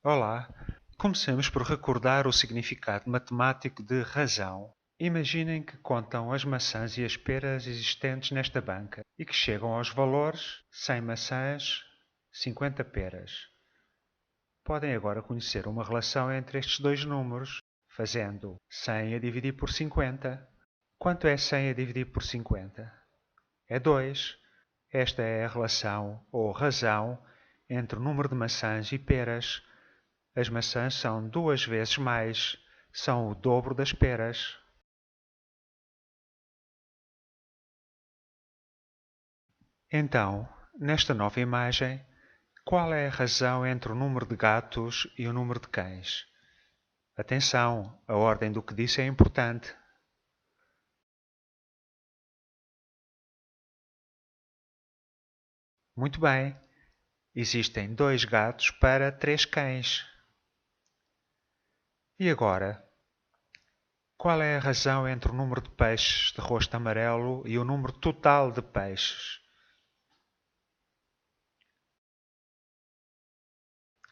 Olá, comecemos por recordar o significado matemático de razão. Imaginem que contam as maçãs e as peras existentes nesta banca e que chegam aos valores 100 maçãs, 50 peras. Podem agora conhecer uma relação entre estes dois números, fazendo 100 a dividir por 50. Quanto é 100 a dividir por 50? É 2. Esta é a relação, ou razão, entre o número de maçãs e peras. As maçãs são 2 vezes mais, são o dobro das peras. Então, nesta nova imagem, qual é a razão entre o número de gatos e o número de cães? Atenção, a ordem do que disse é importante. Muito bem, existem 2 gatos para 3 cães. E agora? Qual é a razão entre o número de peixes de rosto amarelo e o número total de peixes?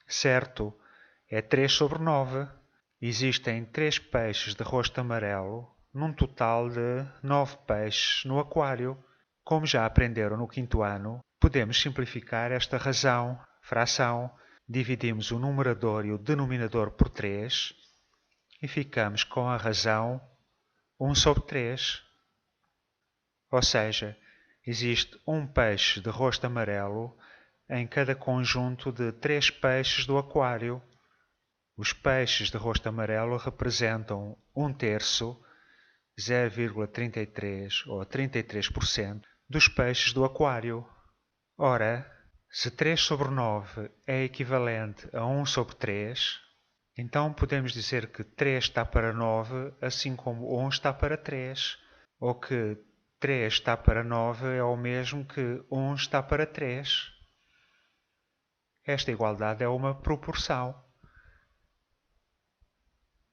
Certo, é 3 sobre 9. Existem 3 peixes de rosto amarelo, num total de 9 peixes no aquário. Como já aprenderam no quinto ano, podemos simplificar esta razão, fração. Dividimos o numerador e o denominador por 3 e ficamos com a razão 1 sobre 3. Ou seja, existe um peixe de rosto amarelo em cada conjunto de 3 peixes do aquário. Os peixes de rosto amarelo representam 1/3, 0,33 ou 33% dos peixes do aquário. Ora, se 3 sobre 9 é equivalente a 1 sobre 3, então podemos dizer que 3 está para 9, assim como 1 está para 3, ou que 3 está para 9 é o mesmo que 1 está para 3. Esta igualdade é uma proporção.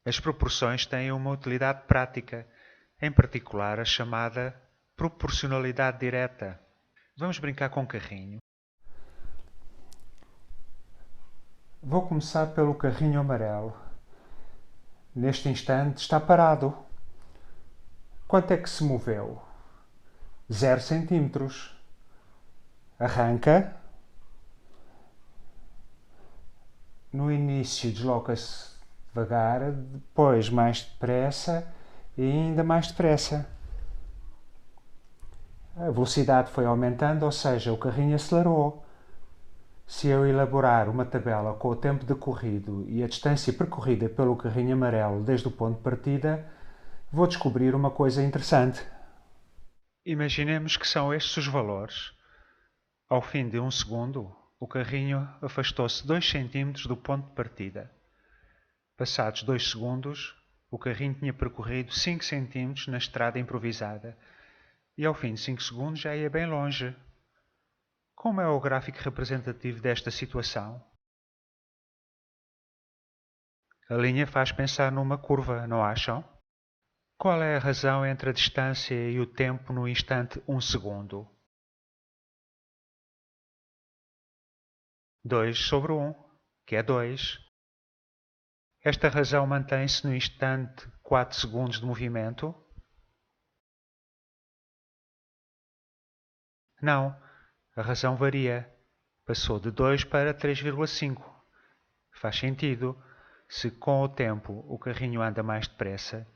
As proporções têm uma utilidade prática, em particular a chamada proporcionalidade direta. Vamos brincar com um carrinho. Vou começar pelo carrinho amarelo. Neste instante está parado. Quanto é que se moveu? 0 centímetros. Arranca. No início desloca-se devagar, depois mais depressa e ainda mais depressa. A velocidade foi aumentando, ou seja, o carrinho acelerou. Se eu elaborar uma tabela com o tempo decorrido e a distância percorrida pelo carrinho amarelo desde o ponto de partida, vou descobrir uma coisa interessante. Imaginemos que são estes os valores. Ao fim de 1 segundo, o carrinho afastou-se 2 cm do ponto de partida. Passados 2 segundos, o carrinho tinha percorrido 5 cm na estrada improvisada e ao fim de 5 segundos já ia bem longe. Como é o gráfico representativo desta situação? A linha faz pensar numa curva, não acham? Qual é a razão entre a distância e o tempo no instante 1 segundo? 2 sobre 1, que é 2. Esta razão mantém-se no instante 4 segundos de movimento? Não, a razão varia. Passou de 2 para 3,5. Faz sentido. Se com o tempo o carrinho anda mais depressa,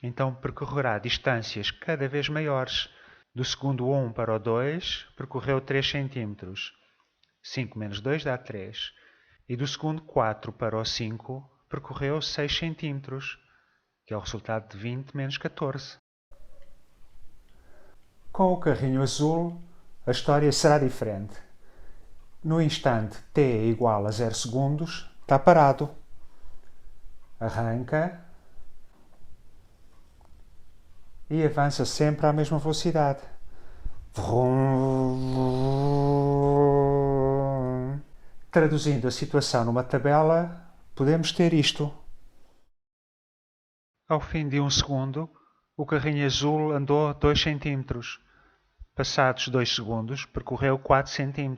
então percorrerá distâncias cada vez maiores. Do segundo 1 para o 2, percorreu 3 cm. 5 menos 2 dá 3. E do segundo 4 para o 5, percorreu 6 cm, que é o resultado de 20 menos 14. Com o carrinho azul, a história será diferente. No instante t igual a 0 segundos, está parado. Arranca e avança sempre à mesma velocidade. Traduzindo a situação numa tabela, podemos ter isto. Ao fim de 1 segundo, o carrinho azul andou 2 cm. Passados 2 segundos, percorreu 4 cm.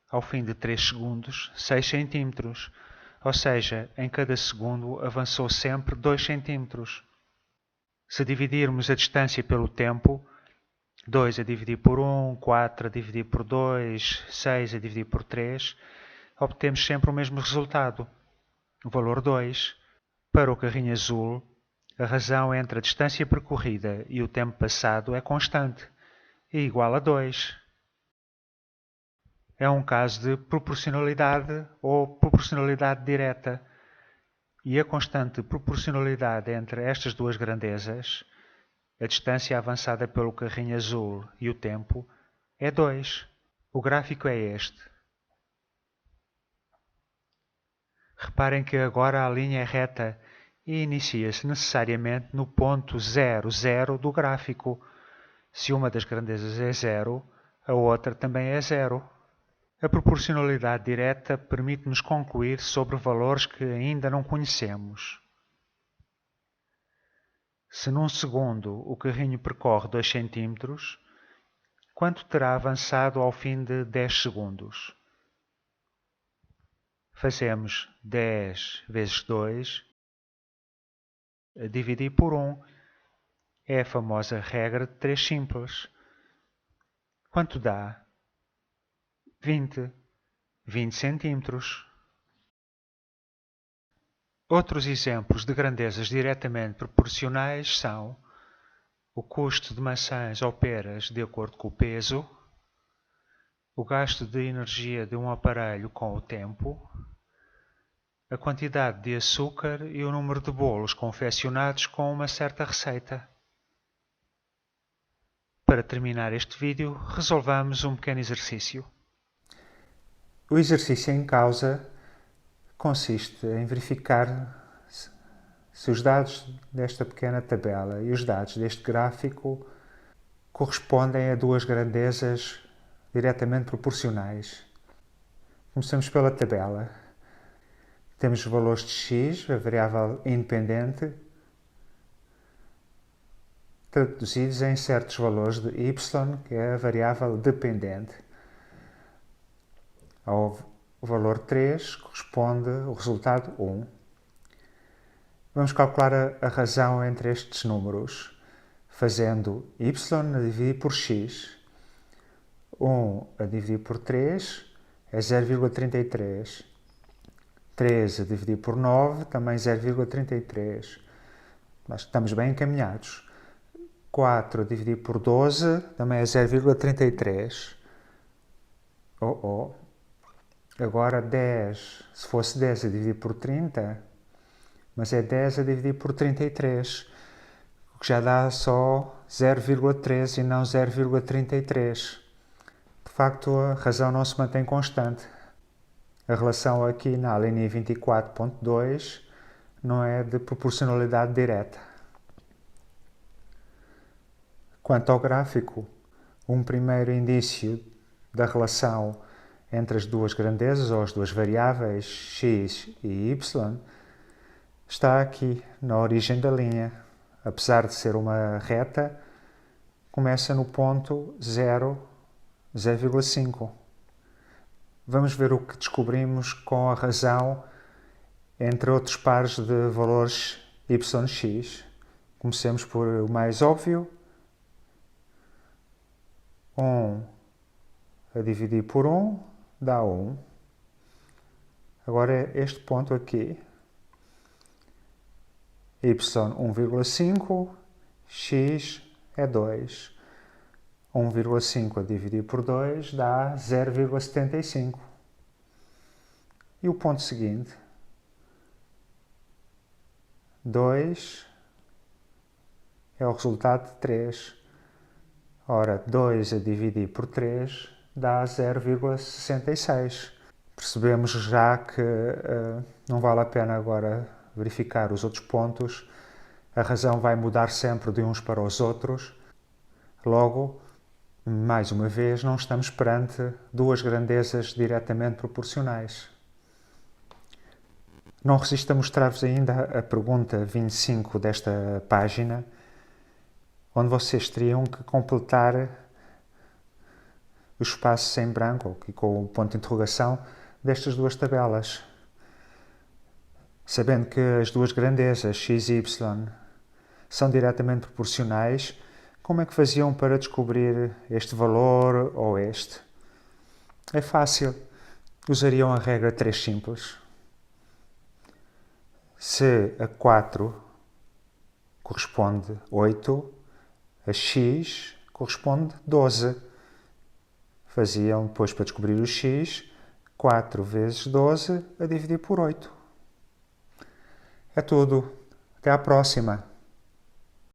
Ao fim de 3 segundos, 6 cm. ou seja, em cada segundo avançou sempre 2 cm. Se dividirmos a distância pelo tempo, 2 a dividir por 1, 4 a dividir por 2, 6 a dividir por 3, obtemos sempre o mesmo resultado, o valor 2. Para o carrinho azul, a razão entre a distância percorrida e o tempo passado é constante, e igual a 2. É um caso de proporcionalidade ou proporcionalidade direta, e a constante proporcionalidade entre estas duas grandezas, a distância avançada pelo carrinho azul e o tempo, é 2. O gráfico é este. Reparem que agora a linha é reta e inicia-se necessariamente no ponto 0, 0 do gráfico. Se uma das grandezas é 0, a outra também é 0. A proporcionalidade direta permite-nos concluir sobre valores que ainda não conhecemos. Se num segundo o carrinho percorre 2 cm, quanto terá avançado ao fim de 10 segundos? Fazemos 10 vezes 2 a dividir por 1. É a famosa regra de 3 simples. Quanto dá? 20 centímetros. Outros exemplos de grandezas diretamente proporcionais são o custo de maçãs ou peras de acordo com o peso, o gasto de energia de um aparelho com o tempo, a quantidade de açúcar e o número de bolos confeccionados com uma certa receita. Para terminar este vídeo, resolvamos um pequeno exercício. O exercício em causa consiste em verificar se os dados desta pequena tabela e os dados deste gráfico correspondem a duas grandezas diretamente proporcionais. Começamos pela tabela. Temos os valores de x, a variável independente, traduzidos em certos valores de y, que é a variável dependente. Ao valor 3 corresponde o resultado 1. Vamos calcular a razão entre estes números, fazendo y a dividir por x. 1 a dividir por 3 é 0,33. 3 a dividir por 9 também 0,33. Mas estamos bem encaminhados. 4 a dividir por 12 também é 0,33. Agora 10, se fosse 10 a dividir por 30, mas é 10 a dividir por 33, o que já dá só 0,13 e não 0,33. De facto, a razão não se mantém constante. A relação aqui na linha 24.2 não é de proporcionalidade direta. Quanto ao gráfico, um primeiro indício da relação entre as duas grandezas, ou as duas variáveis, x e y, está aqui, na origem da linha. Apesar de ser uma reta, começa no ponto 0,5. Vamos ver o que descobrimos com a razão entre outros pares de valores yx. Comecemos por o mais óbvio. 1 a dividir por 1 dá 1. Agora este ponto aqui, y 1,5, x é 2. 1,5 a dividir por 2 dá 0,75. E o ponto seguinte, 2 é o resultado de 3. Ora, 2 a dividir por 3 dá 0,66. Percebemos já que não vale a pena agora verificar os outros pontos. A razão vai mudar sempre de uns para os outros. Logo, mais uma vez, não estamos perante duas grandezas diretamente proporcionais. Não resisto a mostrar-vos ainda a pergunta 25 desta página, onde vocês teriam que completar o espaço em branco, aqui com o ponto de interrogação, destas duas tabelas. Sabendo que as duas grandezas, x e y, são diretamente proporcionais, como é que faziam para descobrir este valor ou este? É fácil. Usariam a regra 3 simples. Se a 4 corresponde 8, a x corresponde 12. Faziam depois, para descobrir o x, 4 vezes 12 a dividir por 8. É tudo. Até à próxima!